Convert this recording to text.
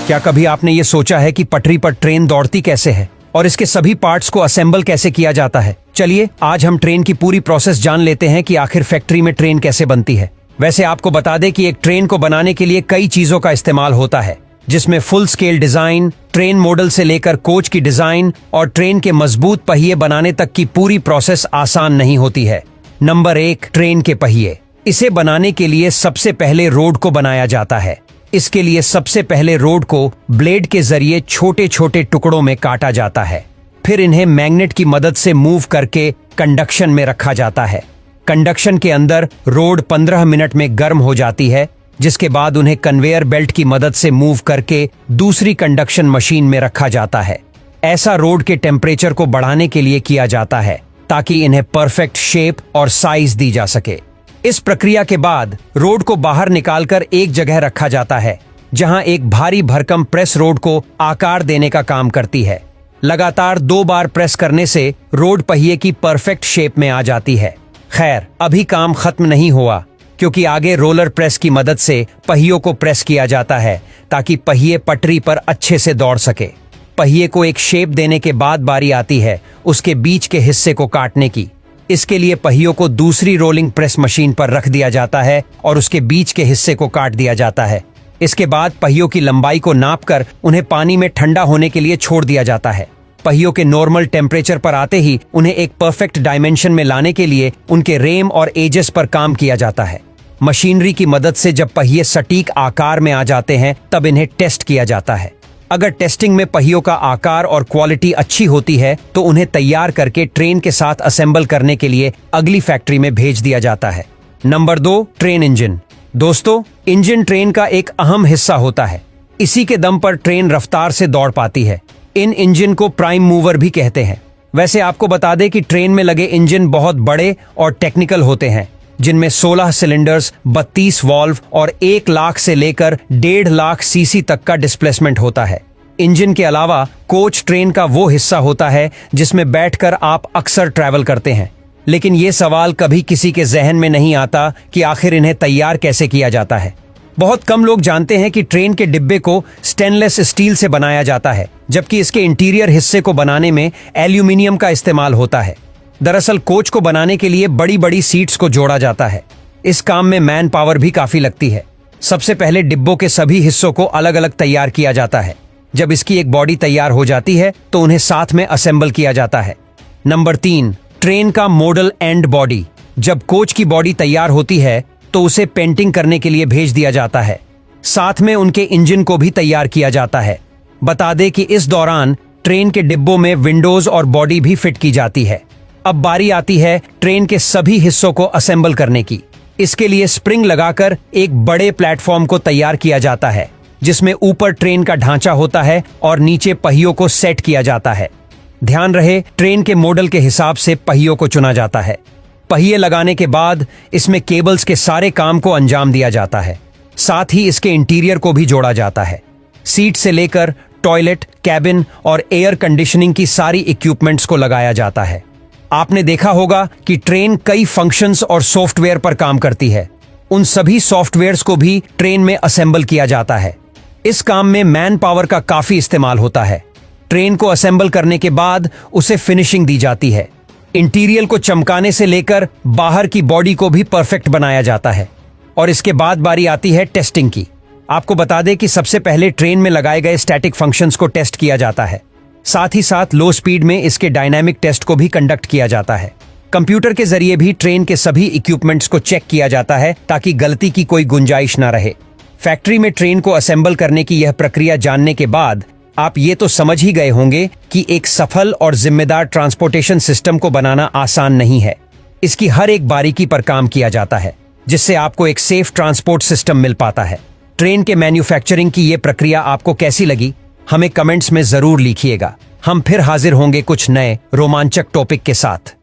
क्या कभी आपने ये सोचा है कि पटरी पर ट्रेन दौड़ती कैसे है और इसके सभी पार्ट्स को असेंबल कैसे किया जाता है? चलिए आज हम ट्रेन की पूरी प्रोसेस जान लेते हैं कि आखिर फैक्ट्री में ट्रेन कैसे बनती है। वैसे आपको बता दें कि एक ट्रेन को बनाने के लिए कई चीजों का इस्तेमाल होता है, जिसमें full scale design, train model से लेकर कोच की डिजाइन और ट्रेन के मजबूत पहिए बनाने तक की पूरी प्रोसेस आसान नहीं होती है। नंबर 1, ट्रेन के पहिए। इसे बनाने के लिए सबसे पहले रोड को बनाया जाता है। इसके लिए सबसे पहले रोड को ब्लेड के जरिए छोटे छोटे टुकड़ों में काटा जाता है। फिर इन्हें मैग्नेट की मदद से मूव करके कंडक्शन में रखा जाता है। कंडक्शन के अंदर रोड 15 मिनट में गर्म हो जाती है, जिसके बाद उन्हें कन्वेयर बेल्ट की मदद से मूव करके दूसरी कंडक्शन मशीन में रखा जाता है। ऐसा रोड के टेम्परेचर को बढ़ाने के लिए किया जाता है ताकि इन्हें परफेक्ट शेप और साइज दी जा सके। इस प्रक्रिया के बाद रोड को बाहर निकालकर एक जगह रखा जाता है, जहां एक भारी भरकम प्रेस रोड को आकार देने का काम करती है। लगातार 2 बार प्रेस करने से रोड पहिए की परफेक्ट शेप में आ जाती है। खैर, अभी काम खत्म नहीं हुआ, क्योंकि आगे रोलर प्रेस की मदद से पहियों को प्रेस किया जाता है ताकि पहिए पटरी पर अच्छे से दौड़ सके। पहिए को एक शेप देने के बाद बारी आती है उसके बीच के हिस्से को काटने की। इसके लिए पहियों को दूसरी रोलिंग प्रेस मशीन पर रख दिया जाता है और उसके बीच के हिस्से को काट दिया जाता है। इसके बाद पहियों की लंबाई को नापकर उन्हें पानी में ठंडा होने के लिए छोड़ दिया जाता है। पहियों के नॉर्मल टेम्परेचर पर आते ही उन्हें एक परफेक्ट डायमेंशन में लाने के लिए उनके रेम और एजेस पर काम किया जाता है। मशीनरी की मदद से जब पहिए सटीक आकार में आ जाते हैं तब इन्हें टेस्ट किया जाता है। अगर टेस्टिंग में पहियों का आकार और क्वालिटी अच्छी होती है तो उन्हें तैयार करके ट्रेन के साथ असेंबल करने के लिए अगली फैक्ट्री में भेज दिया जाता है। Number 2, train engine. दोस्तों, इंजन ट्रेन का एक अहम हिस्सा होता है। इसी के दम पर ट्रेन रफ्तार से दौड़ पाती है। इन इंजन को प्राइम मूवर भी कहते हैं। वैसे आपको बता दें कि ट्रेन में लगे इंजन बहुत बड़े और टेक्निकल होते हैं, जिनमें 16 सिलेंडर्स, 32 वाल्व और 1 लाख से लेकर 1.5 लाख सीसी तक का डिस्प्लेसमेंट होता है। इंजन के अलावा कोच ट्रेन का वो हिस्सा होता है जिसमें बैठकर आप अक्सर ट्रैवल करते हैं। लेकिन ये सवाल कभी किसी के जहन में नहीं आता कि आखिर इन्हें तैयार कैसे किया जाता है। बहुत कम लोग जानते हैं कि ट्रेन के डिब्बे को स्टेनलेस स्टील से बनाया जाता है, जबकि इसके इंटीरियर हिस्से को बनाने में एल्यूमिनियम का इस्तेमाल होता है। दरअसल कोच को बनाने के लिए बड़ी बड़ी सीट्स को जोड़ा जाता है। इस काम में मैन पावर भी काफी लगती है। सबसे पहले डिब्बों के सभी हिस्सों को अलग अलग तैयार किया जाता है। जब इसकी एक बॉडी तैयार हो जाती है तो उन्हें साथ में असेंबल किया जाता है। नंबर 3, ट्रेन का मॉडल एंड बॉडी। जब कोच की बॉडी तैयार होती है तो उसे पेंटिंग करने के लिए भेज दिया जाता है। साथ में उनके इंजन को भी तैयार किया जाता है। बता दें कि इस दौरान ट्रेन के डिब्बों में विंडोज और बॉडी भी फिट की जाती है। अब बारी आती है ट्रेन के सभी हिस्सों को असेंबल करने की। इसके लिए स्प्रिंग लगाकर एक बड़े प्लेटफॉर्म को तैयार किया जाता है, जिसमें ऊपर ट्रेन का ढांचा होता है और नीचे पहियों को सेट किया जाता है। ध्यान रहे, ट्रेन के मॉडल के हिसाब से पहियों को चुना जाता है। पहिए लगाने के बाद इसमें केबल्स के सारे काम को अंजाम दिया जाता है। साथ ही इसके इंटीरियर को भी जोड़ा जाता है। सीट से लेकर टॉयलेट, कैबिन और एयर कंडीशनिंग की सारी इक्विपमेंट्स को लगाया जाता है। आपने देखा होगा कि ट्रेन कई फंक्शंस और सॉफ्टवेयर पर काम करती है। उन सभी सॉफ्टवेयर्स को भी ट्रेन में असेंबल किया जाता है। इस काम में मैन पावर का काफी इस्तेमाल होता है। ट्रेन को असेंबल करने के बाद उसे फिनिशिंग दी जाती है। इंटीरियर को चमकाने से लेकर बाहर की बॉडी को भी परफेक्ट बनाया जाता है। और इसके बाद बारी आती है टेस्टिंग की। आपको बता दें कि सबसे पहले ट्रेन में लगाए गए स्टैटिक फंक्शंस को टेस्ट किया जाता है। साथ ही साथ लो स्पीड में इसके डायनामिक टेस्ट को भी कंडक्ट किया जाता है। कंप्यूटर के जरिए भी ट्रेन के सभी इक्विपमेंट्स को चेक किया जाता है ताकि गलती की कोई गुंजाइश न रहे। फैक्ट्री में ट्रेन को असेंबल करने की यह प्रक्रिया जानने के बाद आप ये तो समझ ही गए होंगे कि एक सफल और जिम्मेदार ट्रांसपोर्टेशन सिस्टम को बनाना आसान नहीं है। इसकी हर एक बारीकी पर काम किया जाता है, जिससे आपको एक सेफ ट्रांसपोर्ट सिस्टम मिल पाता है। ट्रेन के मैन्युफैक्चरिंग की ये प्रक्रिया आपको कैसी लगी, हमें कमेंट्स में जरूर लिखिएगा। हम फिर हाजिर होंगे कुछ नए रोमांचक टॉपिक के साथ।